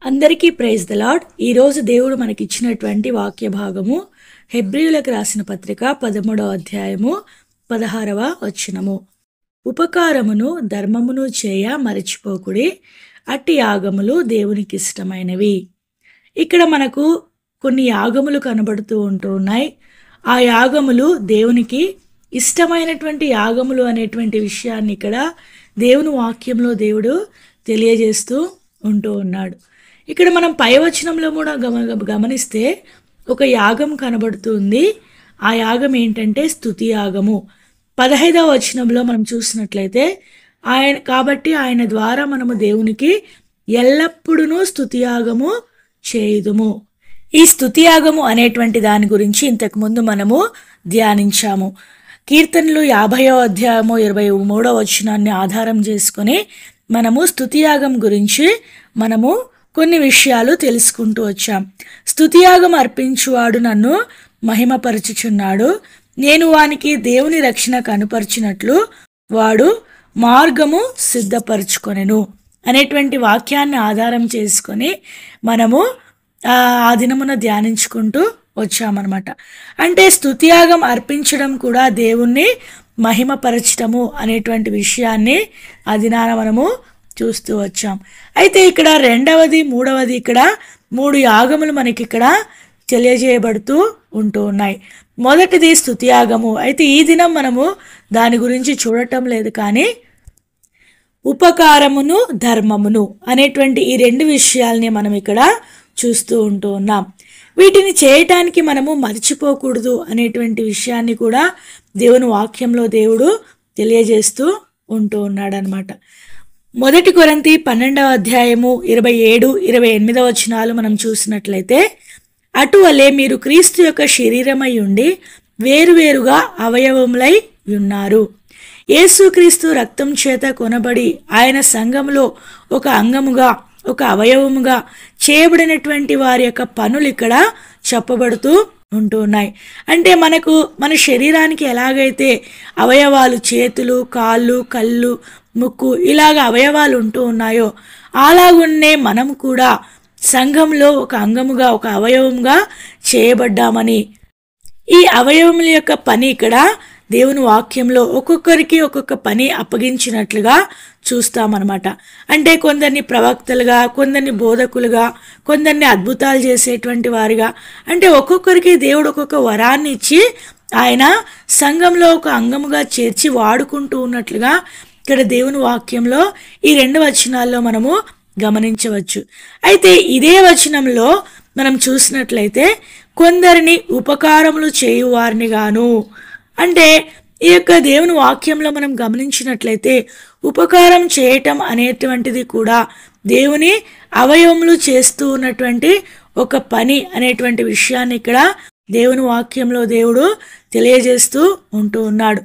అందరికీ praise the lord. ఈరోజు దేవుడు మనకిచ్చినటువంటి వాక్య భాగము హెబ్రీయులకు రాసిన పత్రిక 13వ అధ్యాయము 16వ వచనము. ఉపకారమును ధర్మమును చేయ మరచిపోకుడి, అట్టి యాగములు దేవునికి ఇష్టమైనవి. ఇక్కడ మనకు కొన్ని యాగములు కనబడుతూ ఉన్నాయి. ఆ యాగములు దేవునికి ఇష్టమైనటువంటి యాగములు అనేటువంటి విషయాన్ని ఇక్కడ దేవుని వాక్యంలో దేవుడు తెలియజేస్తూ ఉంటూ ఉన్నాడు. ఇక్కడ మనం పై వచనంలో కూడా గమనిస్తే ఒక యాగం కనబడుతుంది. ఆ యాగం ఏంటంటే స్తుతి యాగము. 15వ వచనంలో మనం చూసినట్లయితే ఆయన ద్వారా మనము దేవునికి ఎల్లప్పుడూ స్తుతి యాగము చేయుదుము. ఈ స్తుతి యాగము అనేటువంటి దాని గురించి ఇంతకుముందు మనము ధ్యానించాము. కీర్తనలు 50వ అధ్యాయము 23వ వచనాన్ని ఆధారం చేసుకొని మనము స్తుతి యాగం గురించి మనము కొన్ని విషయాలు తెలుసుకుంటూ వచ్చాం. స్తుతియాగం అర్పించువాడు నన్ను మహిమపరచుచున్నాడు, నేను వానికి దేవుని రక్షణ కనుపరిచినట్లు వాడు మార్గము సిద్ధపరచుకొనెను అనేటువంటి వాక్యాన్ని ఆధారం చేసుకొని మనము ఆ దినమున ధ్యానించుకుంటూ వచ్చామన్నమాట. అంటే స్తుతియాగం అర్పించడం కూడా దేవుణ్ణి మహిమపరచటము అనేటువంటి విషయాన్ని ఆ దినాన మనము చూస్తూ వచ్చాం. అయితే ఇక్కడ రెండవది మూడవది ఇక్కడ 3 యాగములు మనకి ఇక్కడ తెలియజేయబడుతూ ఉంటూ ఉన్నాయి. మొదటిది స్తుతి యాగము. అయితే ఈ దినం మనము దాని గురించి చూడటం లేదు, కానీ ఉపకారమును ధర్మమును అనేటువంటి ఈ 2 విషయాల్ని మనం ఇక్కడ చూస్తూ ఉంటూ ఉన్నాం. వీటిని చేయటానికి మనము మర్చిపోకూడదు అనేటువంటి విషయాన్ని కూడా దేవుని వాక్యంలో దేవుడు తెలియజేస్తూ ఉంటూ ఉన్నాడు అనమాట. 1 కొరింథీ 12వ అధ్యాయము 27-28 వచనాలు మనం చూసినట్లయితే, అటువలే మీరు క్రీస్తు యొక్క శరీరమై ఉండి వేరువేరుగా అవయవములై ఉన్నారు. యేసుక్రీస్తు రక్తం చేత కొనబడి ఆయన సంఘములో ఒక అంగముగా ఒక అవయవముగా చేయబడినటువంటి వారి యొక్క పనులు ఇక్కడ చెప్పబడుతూ ఉంటున్నాయి. అంటే మన శరీరానికి ఎలాగైతే అవయవాలు, చేతులు, కాళ్ళు, కళ్ళు, ముక్కు ఇలాగ అవయవాలు ఉంటూ ఉన్నాయో అలాగున్నే మనం కూడా సంఘంలో ఒక అంగముగా ఒక అవయవంగా చేయబడ్డామని, ఈ అవయవముల యొక్క పని ఇక్కడ దేవుని వాక్యంలో ఒక్కొక్కరికి ఒక్కొక్క పని అప్పగించినట్లుగా చూస్తామన్నమాట. అంటే కొందరిని ప్రవక్తలుగా, కొందరిని బోధకులుగా, కొందరిని అద్భుతాలు చేసేటువంటి వారిగా, అంటే ఒక్కొక్కరికి దేవుడు ఒక్కొక్క వరాన్ని ఇచ్చి ఆయన సంఘంలో ఒక అంగముగా చేర్చి వాడుకుంటూ ఉన్నట్లుగా ఇక్కడ దేవుని వాక్యంలో ఈ 2 వచనాల్లో మనము గమనించవచ్చు. అయితే ఇదే వచనంలో మనం చూసినట్లయితే కొందరిని ఉపకారములు చేయువారిని గాను, అంటే ఈ యొక్క దేవుని వాక్యంలో మనం గమనించినట్లయితే ఉపకారం చేయటం అనేటువంటిది కూడా దేవుని అవయవములు చేస్తూ ఉన్నటువంటి ఒక పని అనేటువంటి విషయాన్ని ఇక్కడ దేవుని వాక్యంలో దేవుడు తెలియజేస్తూ ఉంటూ ఉన్నాడు.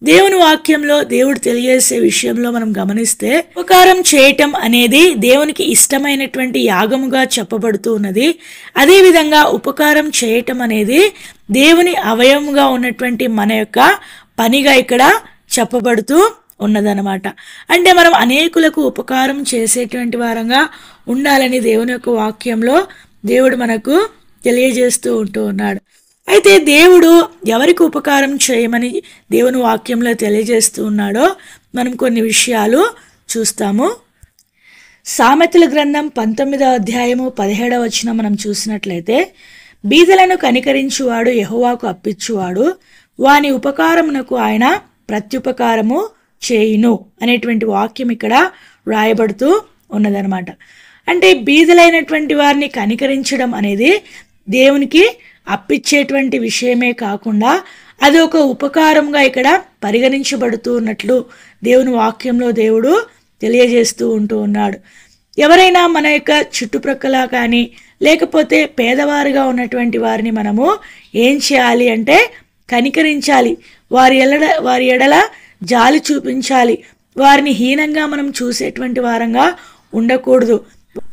దేవుని వాక్యంలో దేవుడు తెలియజేసే విషయంలో మనం గమనిస్తే ఉపకారం చేయటం అనేది దేవునికి ఇష్టమైనటువంటి యాగముగా చెప్పబడుతూ ఉన్నది. అదేవిధంగా ఉపకారం చేయటం అనేది దేవుని అవయవముగా ఉన్నటువంటి మన యొక్క పనిగా ఇక్కడ చెప్పబడుతూ ఉన్నదనమాట. అంటే మనం అనేకులకు ఉపకారం చేసేటువంటి వారంగా ఉండాలని దేవుని యొక్క వాక్యంలో దేవుడు మనకు తెలియజేస్తూ ఉంటూ ఉన్నాడు. అయితే దేవుడు ఎవరికి ఉపకారం చేయమని దేవుని వాక్యంలో తెలియజేస్తూ ఉన్నాడో మనం కొన్ని విషయాలు చూస్తాము. సామెతల గ్రంథం 19వ అధ్యాయము 17వ వచనం మనం చూసినట్లయితే, బీదలను కనికరించువాడు యెహోవాకు అప్పిచ్చువాడు, వాని ఉపకారమునకు ఆయన ప్రత్యుపకారము చేయును అనేటువంటి వాక్యం ఇక్కడ రాయబడుతూ ఉన్నదనమాట. అంటే బీదలైనటువంటి వారిని కనికరించడం అనేది దేవునికి అప్పిచ్చేటువంటి విషయమే కాకుండా అది ఒక ఉపకారంగా ఇక్కడ పరిగణించబడుతూ ఉన్నట్లు దేవుని వాక్యంలో దేవుడు తెలియజేస్తూ ఉంటూ ఉన్నాడు. ఎవరైనా మన యొక్క చుట్టుప్రక్కల కానీ లేకపోతే పేదవారుగా ఉన్నటువంటి వారిని మనము ఏం చేయాలి అంటే కనికరించాలి, వారి ఎడల జాలి చూపించాలి. వారిని హీనంగా మనం చూసేటువంటి వారంగా ఉండకూడదు.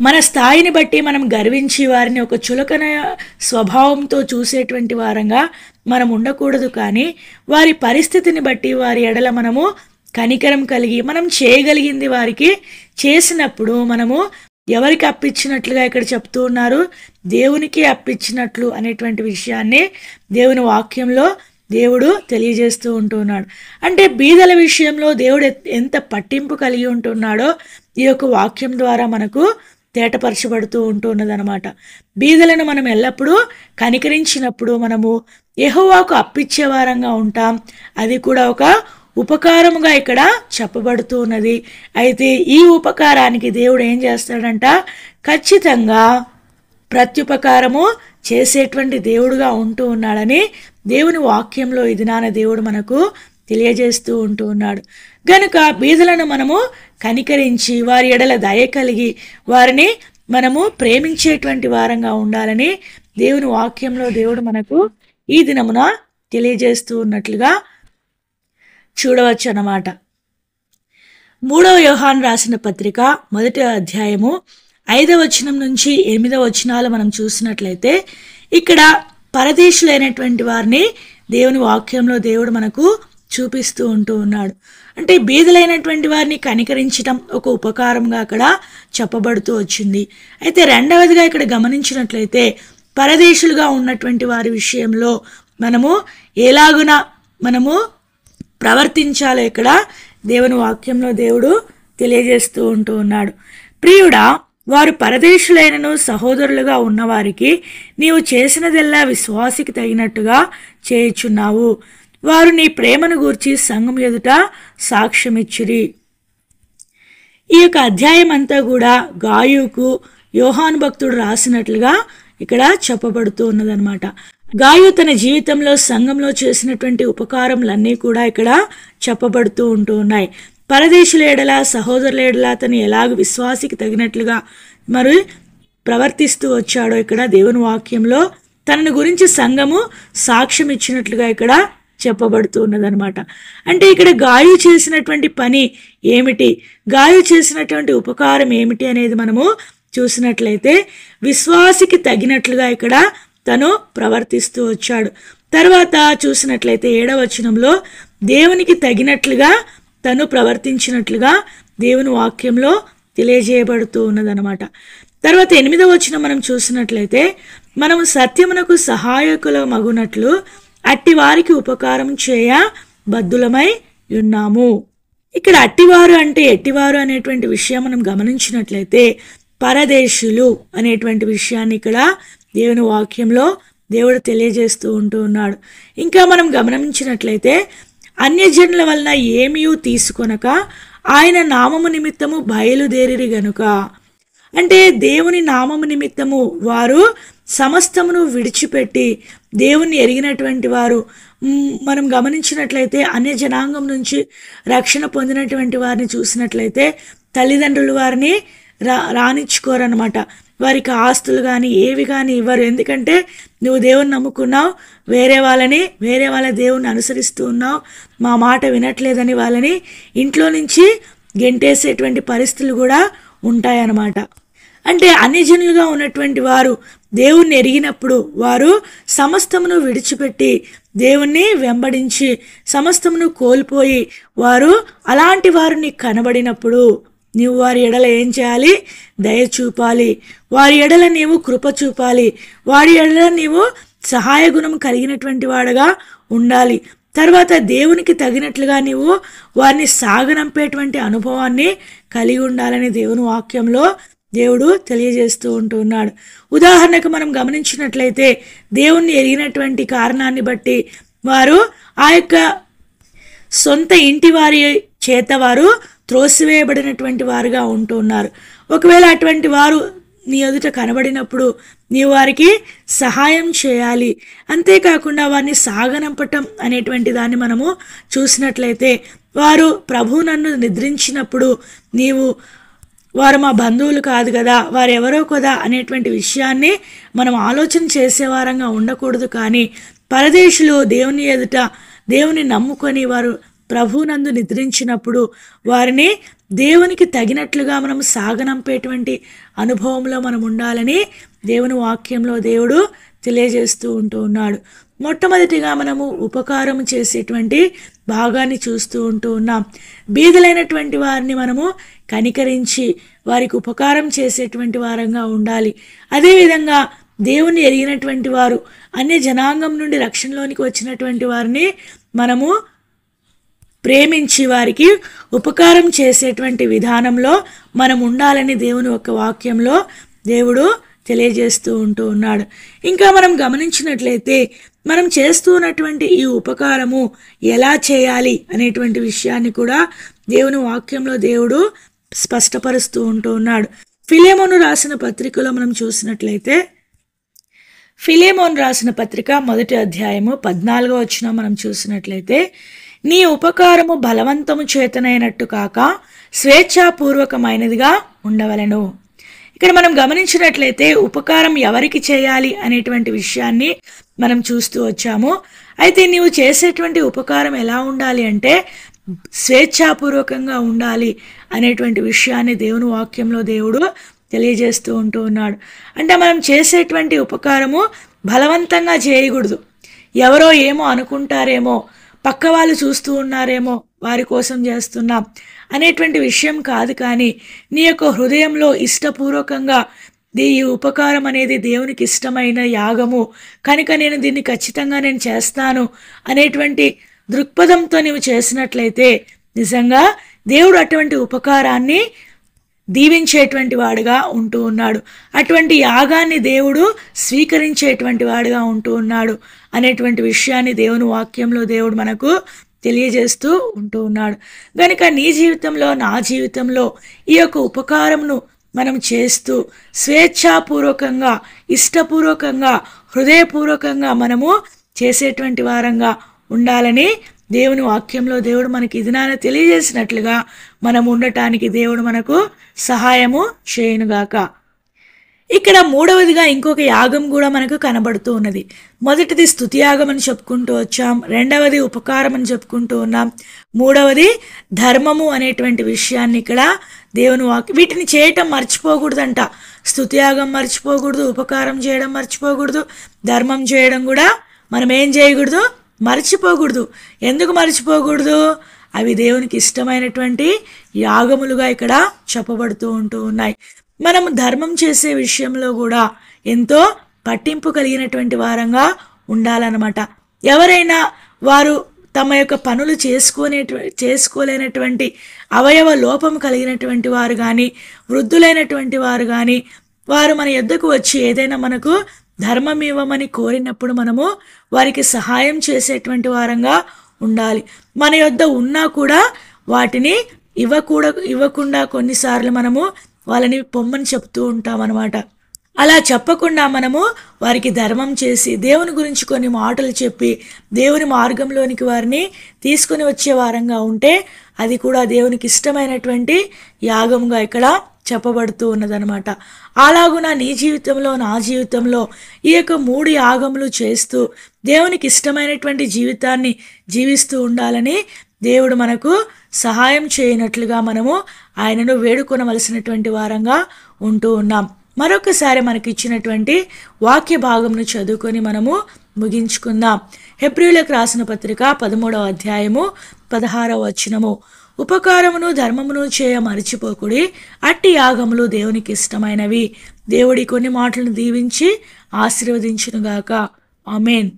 మన స్థాయిని బట్టి మనం గర్వించి వారిని ఒక చులకన స్వభావంతో చూసేటువంటి వారంగా మనం ఉండకూడదు, కానీ వారి పరిస్థితిని బట్టి వారి ఎడల మనము కనికరం కలిగి మనం చేయగలిగింది వారికి చేసినప్పుడు మనము ఎవరికి అప్పించినట్లుగా ఇక్కడ చెప్తూ ఉన్నారు? దేవునికి అప్పించినట్లు అనేటువంటి విషయాన్ని దేవుని వాక్యంలో దేవుడు తెలియజేస్తూ ఉంటున్నాడు. అంటే బీదల విషయంలో దేవుడు ఎంత పట్టింపు కలిగి ఉంటున్నాడో ఈ యొక్క వాక్యం ద్వారా మనకు తేటపరచబడుతూ ఉంటున్నదనమాట. బీదలను మనం ఎల్లప్పుడూ కనికరించినప్పుడు మనము యెహోవాకు అప్పిచ్చే వారంగా ఉంటాం. అది కూడా ఒక ఉపకారముగా ఇక్కడ చెప్పబడుతూ ఉన్నది. అయితే ఈ ఉపకారానికి దేవుడు ఏం చేస్తాడంట? ఖచ్చితంగా ప్రత్యుపకారము చేసేటువంటి దేవుడుగా ఉంటూ ఉన్నాడని దేవుని వాక్యంలో ఇది నాన్న దేవుడు మనకు తెలియజేస్తూ ఉంటూ ఉన్నాడు. గనుక బీదలను మనము కనికరించి వారి ఎడల దయ కలిగి వారిని మనము ప్రేమించేటువంటి వారంగా ఉండాలని దేవుని వాక్యంలో దేవుడు మనకు ఈ దినమున తెలియజేస్తూ ఉన్నట్లుగా చూడవచ్చు అన్నమాట. 3వ యోహాను రాసిన పత్రిక 1వ అధ్యాయము 5వ వచనం నుంచి 8వ వచనాలు మనం చూసినట్లయితే ఇక్కడ పరదేశులైనటువంటి వారిని దేవుని వాక్యంలో దేవుడు మనకు చూపిస్తూ ఉంటూ ఉన్నాడు. అంటే బీదలైనటువంటి వారిని కనికరించడం ఒక ఉపకారంగా అక్కడ చెప్పబడుతూ వచ్చింది. అయితే రెండవదిగా ఇక్కడ గమనించినట్లయితే పరదేశులుగా ఉన్నటువంటి వారి విషయంలో మనము ఎలాగున మనము ప్రవర్తించాలో ఇక్కడ దేవుని వాక్యంలో దేవుడు తెలియజేస్తూ ఉంటూ ఉన్నాడు. ప్రియుడా, వారు పరదేశులైనను సహోదరులుగా ఉన్నవారికి నీవు చేసినదెల్లా విశ్వాసికి తగినట్టుగా చేయుచున్నావు. వారు నీ ప్రేమను గూర్చి సంఘం ఎదుట సాక్ష్యమిచ్చిరి. ఈ యొక్క అధ్యాయం అంతా కూడా గాయుకు యోహాను భక్తుడు రాసినట్లుగా ఇక్కడ చెప్పబడుతూ ఉన్నదనమాట. గాయు తన జీవితంలో సంఘంలో చేసినటువంటి ఉపకారములన్నీ కూడా ఇక్కడ చెప్పబడుతూ ఉంటూ ఉన్నాయి. పరదేశుల ఎడల సహోదరుల ఎడల అతను ఎలాగ విశ్వాసికి తగినట్లుగా మరి ప్రవర్తిస్తూ వచ్చాడో ఇక్కడ దేవుని వాక్యంలో తనను గురించి సంఘము సాక్ష్యం ఇచ్చినట్లుగా ఇక్కడ చెప్పబడుతూ ఉన్నదనమాట. అంటే ఇక్కడ గాయు చేసినటువంటి పని ఏమిటి, గాయు చేసినటువంటి ఉపకారం ఏమిటి అనేది మనము చూసినట్లయితే విశ్వాసికి తగినట్లుగా ఇక్కడ తను ప్రవర్తిస్తూ వచ్చాడు. తర్వాత చూసినట్లయితే 7వ వచనంలో దేవునికి తగినట్లుగా తను ప్రవర్తించినట్లుగా దేవుని వాక్యంలో తెలియజేయబడుతూ ఉన్నదనమాట. తర్వాత 8వ వచనం మనం చూసినట్లయితే మనము సత్యమునకు సహాయకుల మగునట్లు అట్టి వారికి ఉపకారం చేయ బద్దులమై ఉన్నాము. ఇక్కడ అట్టివారు అంటే ఎట్టివారు అనేటువంటి విషయం మనం గమనించినట్లయితే పరదేశులు అనేటువంటి విషయాన్ని ఇక్కడ దేవుని వాక్యంలో దేవుడు తెలియజేస్తూ ఉంటూ ఉన్నాడు. ఇంకా మనం గమనించినట్లయితే అన్యజనుల వలన ఏమీ తీసుకొనక ఆయన నామము నిమిత్తము బయలుదేరిరి గనుక, అంటే దేవుని నామము నిమిత్తము వారు సమస్తమును విడిచిపెట్టి దేవుని ఎరిగినటువంటి వారు. మనం గమనించినట్లయితే అన్య జనాంగం నుంచి రక్షణ పొందినటువంటి వారిని చూసినట్లయితే తల్లిదండ్రులు వారిని రానిచ్చుకోరనమాట. వారికి ఆస్తులు కానీ ఏవి కానీ ఇవ్వరు. ఎందుకంటే నువ్వు దేవుని నమ్ముకున్నావు, వేరే వాళ్ళ దేవుణ్ణి అనుసరిస్తూ ఉన్నావు, మా మాట వినట్లేదని వాళ్ళని ఇంట్లో నుంచి గెంటేసేటువంటి పరిస్థితులు కూడా ఉంటాయన్నమాట. అంటే అన్యజనులుగా ఉన్నటువంటి వారు దేవుణ్ణి ఎరిగినప్పుడు వారు సమస్తమును విడిచిపెట్టి దేవుణ్ణి వెంబడించి సమస్తమును కోల్పోయి వారు అలాంటి వారిని కనబడినప్పుడు నీవు వారి ఎడల ఏం చేయాలి? దయ చూపాలి. వారి ఎడల నీవు కృప చూపాలి. వారి ఎడల నీవు సహాయ గుణం కలిగినటువంటి వాడుగా ఉండాలి. తర్వాత దేవునికి తగినట్లుగా నీవు వారిని సాగనంపేటువంటి అనుభవాన్ని కలిగి ఉండాలని దేవుని వాక్యంలో దేవుడు తెలియజేస్తూ ఉంటున్నాడు. ఉదాహరణకు మనం గమనించినట్లయితే దేవుణ్ణి ఎరిగినటువంటి కారణాన్ని బట్టి వారు ఆ యొక్క సొంత ఇంటి వారి చేత వారు త్రోసివేయబడినటువంటి వారుగా ఉంటున్నారు. ఒకవేళ అటువంటి వారు నీ ఎదుట కనబడినప్పుడు నీవు వారికి సహాయం చేయాలి. అంతేకాకుండా వారిని సాగనంపటం అనేటువంటి దాన్ని మనము చూసినట్లయితే వారు ప్రభు నన్ను నిద్రించినప్పుడు నీవు వారు మా బంధువులు కాదు కదా, వారు ఎవరో కదా అనేటువంటి విషయాన్ని మనం ఆలోచన చేసేవారంగా ఉండకూడదు. కానీ పరదేశులు దేవుని ఎదుట దేవుని నమ్ముకొని వారు ప్రభునందు నిద్రించినప్పుడు వారిని దేవునికి తగినట్లుగా మనం సాగనంపేటువంటి అనుభవంలో మనం ఉండాలని దేవుని వాక్యంలో దేవుడు తెలియజేస్తూ ఉంటూ ఉన్నాడు. మొట్టమొదటిగా మనము ఉపకారం చేసేటువంటి భాగాన్ని చూస్తూ ఉంటూ ఉన్నాం. బీదలైనటువంటి వారిని మనము కనికరించి వారికి ఉపకారం చేసేటువంటి వారంగా ఉండాలి. అదేవిధంగా దేవుని ఎరిగినటువంటి వారు, అన్య జనాంగం నుండి రక్షణలోనికి వచ్చినటువంటి వారిని మనము ప్రేమించి వారికి ఉపకారం చేసేటువంటి విధానంలో మనం ఉండాలని దేవుని యొక్క వాక్యంలో దేవుడు తెలియజేస్తూ ఉన్నాడు. ఇంకా మనం గమనించినట్లయితే మనం చేస్తూ ఉన్నటువంటి ఈ ఉపకారము ఎలా చేయాలి అనేటువంటి విషయాన్ని కూడా దేవుని వాక్యంలో దేవుడు స్పష్టపరుస్తూ ఉన్నాడు. ఫిలెమోను రాసిన పత్రికలో మనం చూసినట్లయితే, ఫిలెమోను రాసిన పత్రిక 1వ అధ్యాయము 14వ వచనం మనం చూసినట్లయితే, నీ ఉపకారము బలవంతము చేతనైనట్టు కాక స్వేచ్ఛాపూర్వకమైనదిగా ఉండవలెను. ఇక్కడ మనం గమనించినట్లయితే ఉపకారం ఎవరికి చేయాలి అనేటువంటి విషయాన్ని మనం చూస్తూ వచ్చాము. అయితే నీవు చేసేటువంటి ఉపకారం ఎలా ఉండాలి అంటే స్వేచ్ఛాపూర్వకంగా ఉండాలి అనేటువంటి విషయాన్ని దేవుని వాక్యంలో దేవుడు తెలియజేస్తూ ఉన్నాడు. అంటే మనం చేసేటువంటి ఉపకారము బలవంతంగా చేయకూడదు. ఎవరో ఏమో అనుకుంటారేమో, పక్క వాళ్ళు చూస్తూ ఉన్నారేమో, వారి కోసం చేస్తున్నాం అనేటువంటి విషయం కాదు. కానీ నీ యొక్క హృదయంలో ఇష్టపూర్వకంగా ఈ ఉపకారం అనేది దేవునికి ఇష్టమైన యాగము కనుక నేను దీన్ని ఖచ్చితంగా నేను చేస్తాను అనేటువంటి దృక్పథంతో నీవు చేసినట్లయితే నిజంగా దేవుడు అటువంటి ఉపకారాన్ని దీవించేటువంటి వాడుగా ఉన్నాడు. అటువంటి యాగాన్ని దేవుడు స్వీకరించేటువంటి వాడుగా ఉన్నాడు అనేటువంటి విషయాన్ని దేవుని వాక్యంలో దేవుడు మనకు తెలియజేస్తూ ఉన్నాడు. కనుక నీ జీవితంలో, నా జీవితంలో ఈ యొక్క ఉపకారమును మనం చేస్తూ స్వేచ్ఛాపూర్వకంగా, ఇష్టపూర్వకంగా, హృదయపూర్వకంగా మనము చేసేటువంటి వారంగా ఉండాలని దేవుని వాక్యంలో దేవుడు మనకి ఇదినాన తెలియజేసినట్లుగా మనం ఉండటానికి దేవుడు మనకు సహాయము చేయనుగాక. ఇక్కడ మూడవదిగా ఇంకొక యాగం కూడా మనకు కనబడుతూ ఉన్నది. మొదటిది స్తుతి యాగం అని చెప్పుకుంటూ వచ్చాం, రెండవది ఉపకారం అని చెప్పుకుంటూ ఉన్నాం, మూడవది ధర్మము అనేటువంటి విషయాన్ని ఇక్కడ దేవుని వీటిని చేయటం మర్చిపోకూడదంట. స్తుతి యాగం మర్చిపోకూడదు, ఉపకారం చేయడం మర్చిపోకూడదు, ధర్మం చేయడం కూడా మనం ఏం చేయకూడదు, మర్చిపోకూడదు. ఎందుకు మర్చిపోకూడదు? అవి దేవునికి ఇష్టమైనటువంటి యాగములుగా ఇక్కడ చెప్పబడుతూ ఉన్నాయి. మనము ధర్మం చేసే విషయంలో కూడా ఎంతో పట్టింపు కలిగినటువంటి వారంగా ఉండాలన్నమాట. ఎవరైనా వారు తమ యొక్క పనులు చేసుకోలేనటువంటి అవయవ లోపం కలిగినటువంటి వారు కానీ, వృద్ధులైనటువంటి వారు కానీ, వారు మన యొద్దకు వచ్చి ఏదైనా మనకు ధర్మం ఇవ్వమని కోరినప్పుడు మనము వారికి సహాయం చేసేటువంటి వారంగా ఉండాలి. మన యొద్ద ఉన్నా కూడా వాటిని ఇవ్వకుండా కొన్నిసార్లు మనము వాళ్ళని పొమ్మని చెప్తూ ఉంటాం అన్నమాట. అలా చెప్పకుండా మనము వారికి ధర్మం చేసి దేవుని గురించి కొన్ని మాటలు చెప్పి దేవుని మార్గంలోనికి వారిని తీసుకొని వచ్చే వారంగా ఉంటే అది కూడా దేవునికి ఇష్టమైనటువంటి యాగంగా ఇక్కడ చెప్పబడుతూ ఉన్నదనమాట. అలాగున నీ జీవితంలో, నా జీవితంలో ఈ యొక్క 3 యాగములు చేస్తూ దేవునికి ఇష్టమైనటువంటి జీవితాన్ని జీవిస్తూ ఉండాలని దేవుడు మనకు సహాయం చేయనట్లుగా మనము ఆయనను వేడుకొనవలసినటువంటి వారంగా ఉన్నాం. మరొకసారి మనకి ఇచ్చినటువంటి వాక్య భాగమును చదువుకొని మనము ముగించుకుందాం. హెబ్రీయులకు రాసిన పత్రిక 13వ అధ్యాయము 16వ వచనము, ఉపకారమును ధర్మమును చేయ మరిచిపోకుడి, అట్టి యాగములు దేవునికి ఇష్టమైనవి. దేవుడి కొన్ని మాటలను దీవించి ఆశీర్వదించునుగాక. ఆమేన్.